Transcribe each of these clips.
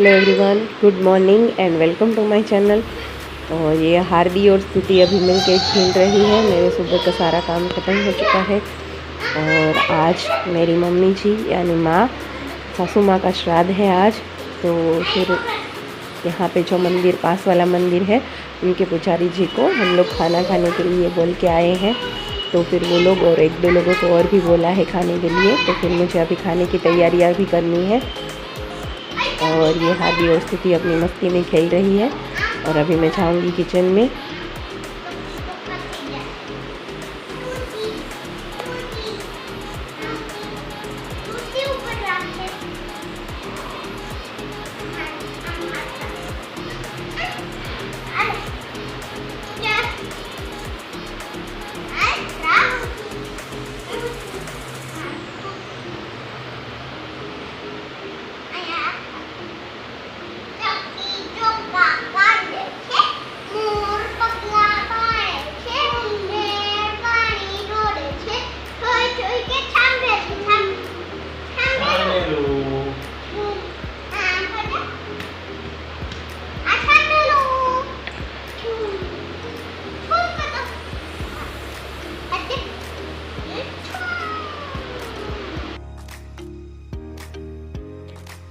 Hello everyone, good morning and welcome to my channel. और ये hearty और स्तुति अभी मिलके खेल रही है। मेरे सुबह का सारा काम ख़त्म हो चुका है और आज मेरी मम्मी जी यानी माँ, सासू माँ का श्राद्ध है आज। तो फिर यहाँ पे जो मंदिर, पास वाला मंदिर है, उनके पुजारी जी को हम लोग खाना खाने के लिए बोल के आए हैं। तो फिर वो लोग और एक दो लोगों को और भी बोला है खाने के लिए। तो फिर मुझे अभी खाने की तैयारियाँ भी करनी है। और ये हार्दी और स्तुति अपनी मस्ती में खेल रही है और अभी मैं जाऊंगी किचन में।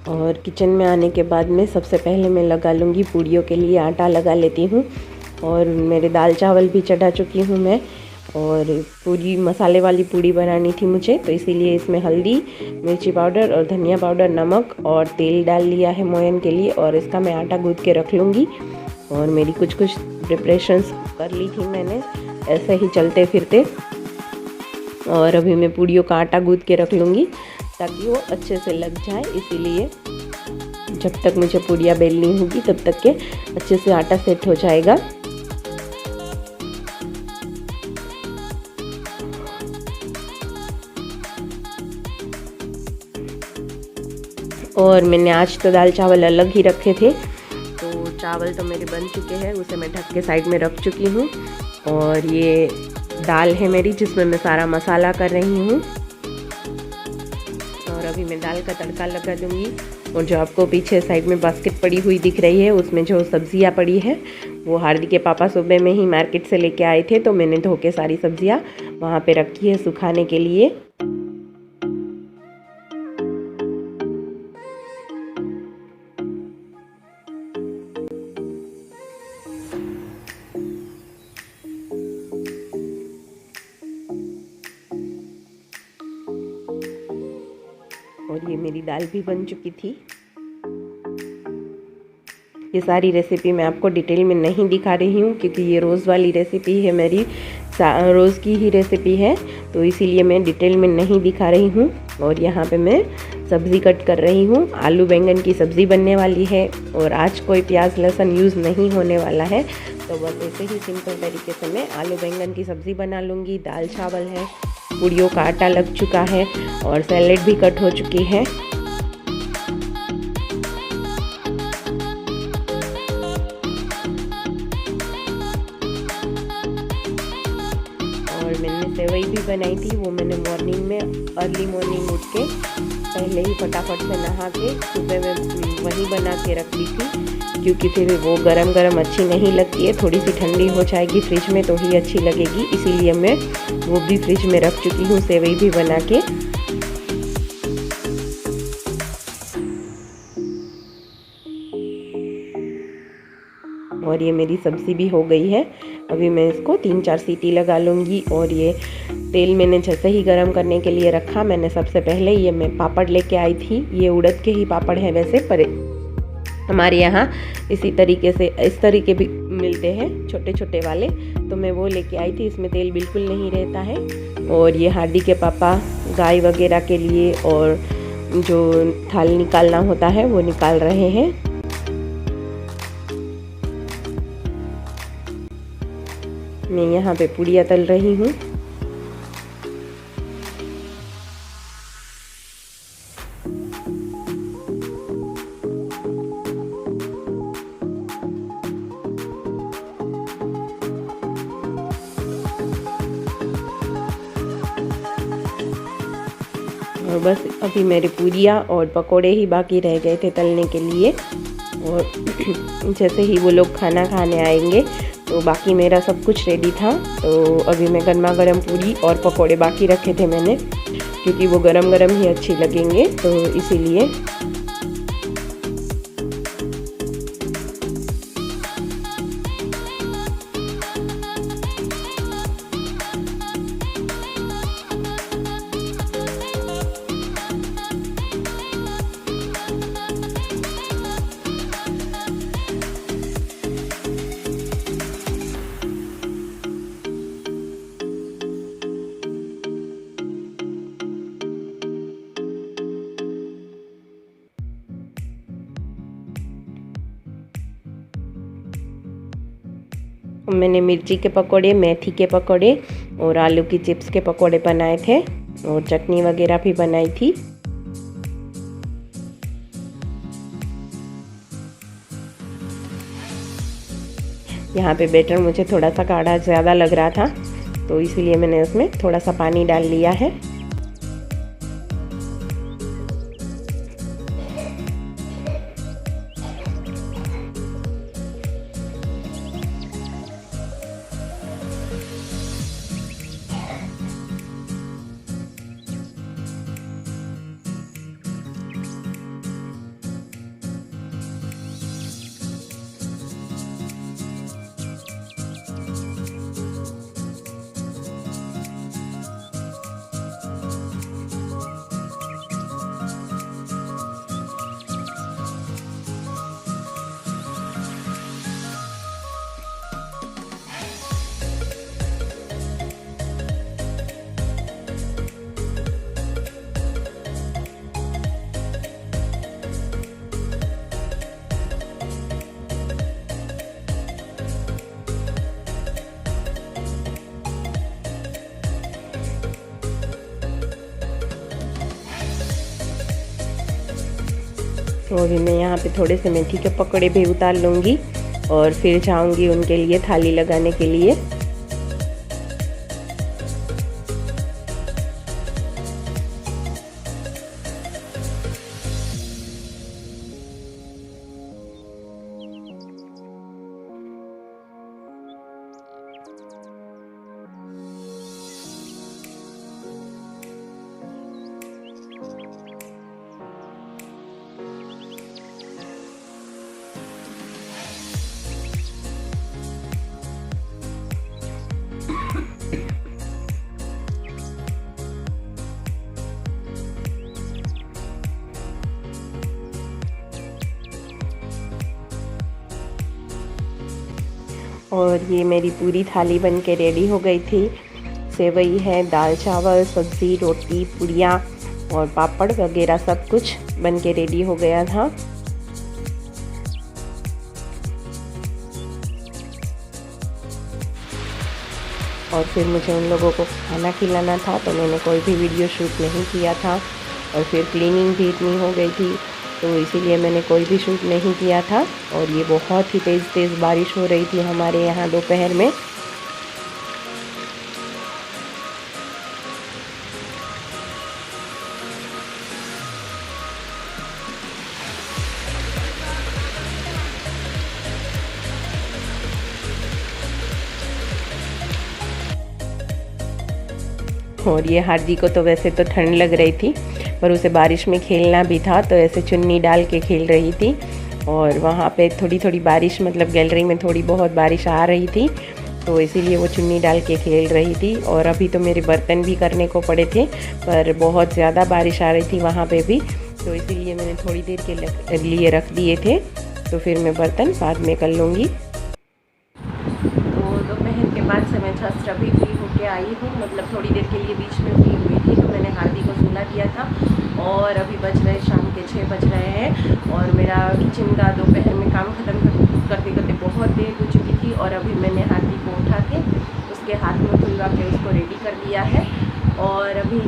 और किचन में आने के बाद में सबसे पहले मैं लगा लूँगी पूड़ियों के लिए आटा लगा लेती हूँ। और मेरे दाल चावल भी चढ़ा चुकी हूँ मैं। और पूरी मसाले वाली पूड़ी बनानी थी मुझे, तो इसीलिए इसमें हल्दी, मिर्ची पाउडर और धनिया पाउडर, नमक और तेल डाल लिया है मोयन के लिए। और इसका मैं आटा गूँथ के रख लूँगी। और मेरी कुछ प्रिपरेशंस कर ली थी मैंने ऐसे ही चलते फिरते। और अभी मैं पूड़ियों का आटा गूँथ के रख लूँगी ताकि वो अच्छे से लग जाए। इसीलिए जब तक मुझे पूड़ियाँ बेलनी होगी तब तक के अच्छे से आटा सेट हो जाएगा। और मैंने आज तो दाल चावल अलग ही रखे थे, तो चावल तो मेरे बन चुके हैं, उसे मैं ढक के साइड में रख चुकी हूँ। और ये दाल है मेरी जिसमें मैं सारा मसाला कर रही हूँ। और अभी मैं दाल का तड़का लगा दूंगी। और जो आपको पीछे साइड में बास्केट पड़ी हुई दिख रही है, उसमें जो सब्जियां पड़ी है वो हार्दी के पापा सुबह में ही मार्केट से लेके आए थे, तो मैंने धो के सारी सब्जियां वहाँ पे रखी है सुखाने के लिए। और ये मेरी दाल भी बन चुकी थी। ये सारी रेसिपी मैं आपको डिटेल में नहीं दिखा रही हूँ क्योंकि ये रोज़ वाली रेसिपी है मेरी, रोज़ की ही रेसिपी है, तो इसीलिए मैं डिटेल में नहीं दिखा रही हूँ। और यहाँ पे मैं सब्ज़ी कट कर रही हूँ। आलू बैंगन की सब्ज़ी बनने वाली है और आज कोई प्याज लहसुन यूज़ नहीं होने वाला है, तो बस ऐसे ही सिंपल तरीके से मैं आलू बैंगन की सब्ज़ी बना लूँगी। दाल चावल है, पूड़ियों का आटा लग चुका है और सैलेड भी कट हो चुकी है। और मैंने सेवई भी बनाई थी, वो मैंने मॉर्निंग में अर्ली मॉर्निंग उठ के पहले ही फटाफट से नहा के सुबह में वही बना के रख दी थी, क्योंकि फिर वो गरम गरम अच्छी नहीं लगती है, थोड़ी सी ठंडी हो जाएगी फ्रिज में तो ही अच्छी लगेगी। इसीलिए मैं वो भी फ्रिज में रख चुकी हूँ, सेवई भी बना के। और ये मेरी सब्ज़ी भी हो गई है। अभी मैं इसको 3-4 सीटी लगा लूँगी। और ये तेल मैंने जैसे ही गरम करने के लिए रखा, मैंने सबसे पहले ये मैं पापड़ लेके आई थी। ये उड़द के ही पापड़ हैं वैसे, पर हमारे यहाँ इसी तरीके से इस तरीके भी मिलते हैं छोटे छोटे वाले, तो मैं वो लेके आई थी। इसमें तेल बिल्कुल नहीं रहता है। और ये हार्दी के पापा गाय वगैरह के लिए और जो थाल निकालना होता है वो निकाल रहे हैं। मैं यहाँ पे पूड़ियाँ तल रही हूँ। और बस अभी मेरी पूरियाँ और पकोड़े ही बाकी रह गए थे तलने के लिए। और जैसे ही वो लोग खाना खाने आएंगे तो बाकी मेरा सब कुछ रेडी था। तो अभी मैं गर्मा गर्म पूरी और पकोड़े बाकी रखे थे मैंने, क्योंकि वो गरम गरम ही अच्छी लगेंगे, तो इसीलिए। मैंने मिर्ची के पकोड़े, मेथी के पकोड़े और आलू की चिप्स के पकोड़े बनाए थे और चटनी वगैरह भी बनाई थी। यहाँ पे बैटर मुझे थोड़ा सा गाढ़ा ज़्यादा लग रहा था, तो इसीलिए मैंने उसमें थोड़ा सा पानी डाल लिया है। तो अभी मैं यहाँ पे थोड़े से मेथी के पकौड़े भी उतार लूँगी और फिर जाऊँगी उनके लिए थाली लगाने के लिए। और ये मेरी पूरी थाली बन के रेडी हो गई थी। सेवई है, दाल चावल, सब्ज़ी, रोटी, पूड़ियाँ और पापड़ वगैरह सब कुछ बन के रेडी हो गया था। और फिर मुझे उन लोगों को खाना खिलाना था, तो मैंने कोई भी वीडियो शूट नहीं किया था। और फिर क्लीनिंग भी इतनी हो गई थी, तो इसीलिए मैंने कोई भी शूट नहीं किया था। और ये बहुत ही तेज़ बारिश हो रही थी हमारे यहाँ दोपहर में। और ये हार्दी को तो वैसे तो ठंड लग रही थी, पर उसे बारिश में खेलना भी था, तो ऐसे चुन्नी डाल के खेल रही थी। और वहाँ पे थोड़ी थोड़ी बारिश, मतलब गैलरी में थोड़ी बहुत बारिश आ रही थी, तो इसीलिए वो चुन्नी डाल के खेल रही थी। और अभी तो मेरे बर्तन भी करने को पड़े थे, पर बहुत ज़्यादा बारिश आ रही थी वहाँ पे भी, तो इसीलिए मैंने थोड़ी देर के लिए रख दिए थे। तो फिर मैं बर्तन बाद में कर लूँगी। तो दोपहर के बाद से मैं जस्ट अभी फ्री होके आई हूँ, मतलब थोड़ी देर के लिए बीच में फ्री हुई थी, तो मैंने हार्दी को सुला दिया था। और अभी बज रहे शाम के 6 बज रहे हैं, और मेरा किचन का दोपहर में काम ख़त्म करते करते बहुत देर हो चुकी थी। और अभी मैंने हार्दी को उठा के उसके हाथ में खुलवा के उसको रेडी कर दिया है। और अभी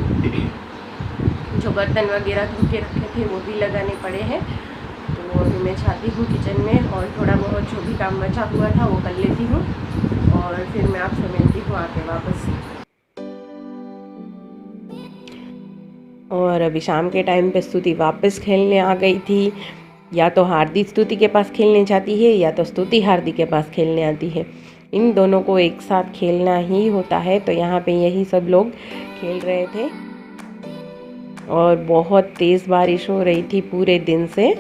जो बर्तन वगैरह धो के रखे थे वो भी लगाने पड़े हैं। तो अभी मैं जाती हूँ किचन में, और थोड़ा बहुत जो भी काम बचा हुआ था वो कर लेती हूँ, और फिर मैं आपसे मिलती हूँ आके वापस। और अभी शाम के टाइम पे स्तुति वापस खेलने आ गई थी। या तो हार्दी स्तुति के पास खेलने जाती है या तो स्तुति हार्दी के पास खेलने आती है। इन दोनों को एक साथ खेलना ही होता है। तो यहाँ पे यही सब लोग खेल रहे थे और बहुत तेज़ बारिश हो रही थी पूरे दिन से।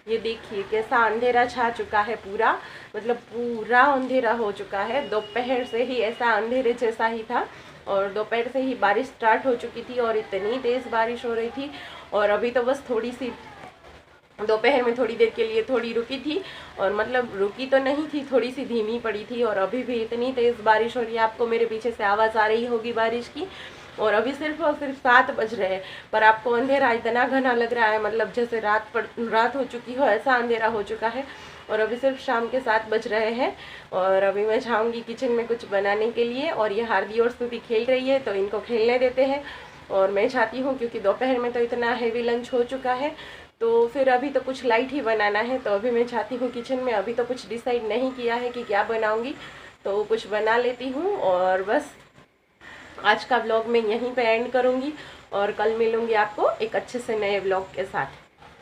ये देखिए कैसा अंधेरा छा चुका है पूरा, मतलब पूरा अंधेरा हो चुका है। दोपहर से ही ऐसा अंधेरे जैसा ही था और दोपहर से ही बारिश स्टार्ट हो चुकी थी और इतनी तेज़ बारिश हो रही थी। और अभी तो बस थोड़ी सी दोपहर में थोड़ी देर के लिए थोड़ी रुकी थी, और मतलब रुकी तो नहीं थी, थोड़ी सी धीमी पड़ी थी। और अभी भी इतनी तेज़ बारिश हो रही है, आपको मेरे पीछे से आवाज़ आ रही होगी बारिश की। और अभी सिर्फ और सिर्फ 7 बज रहे हैं, पर आपको अंधेरा इतना घना लग रहा है, मतलब जैसे रात हो चुकी हो ऐसा अंधेरा हो चुका है। और अभी सिर्फ शाम के 7 बज रहे हैं और अभी मैं जाऊँगी किचन में कुछ बनाने के लिए। और ये हार्दी और स्तुति खेल रही है तो इनको खेलने देते हैं और मैं चाहती हूँ, क्योंकि दोपहर में तो इतना हैवी लंच हो चुका है तो फिर अभी तो कुछ लाइट ही बनाना है। तो अभी मैं चाहती हूँ किचन में, अभी तो कुछ डिसाइड नहीं किया है कि क्या बनाऊँगी, तो कुछ बना लेती हूँ। और बस आज का व्लॉग मैं यहीं पे एंड करूँगी और कल मिलूँगी आपको एक अच्छे से नए व्लॉग के साथ।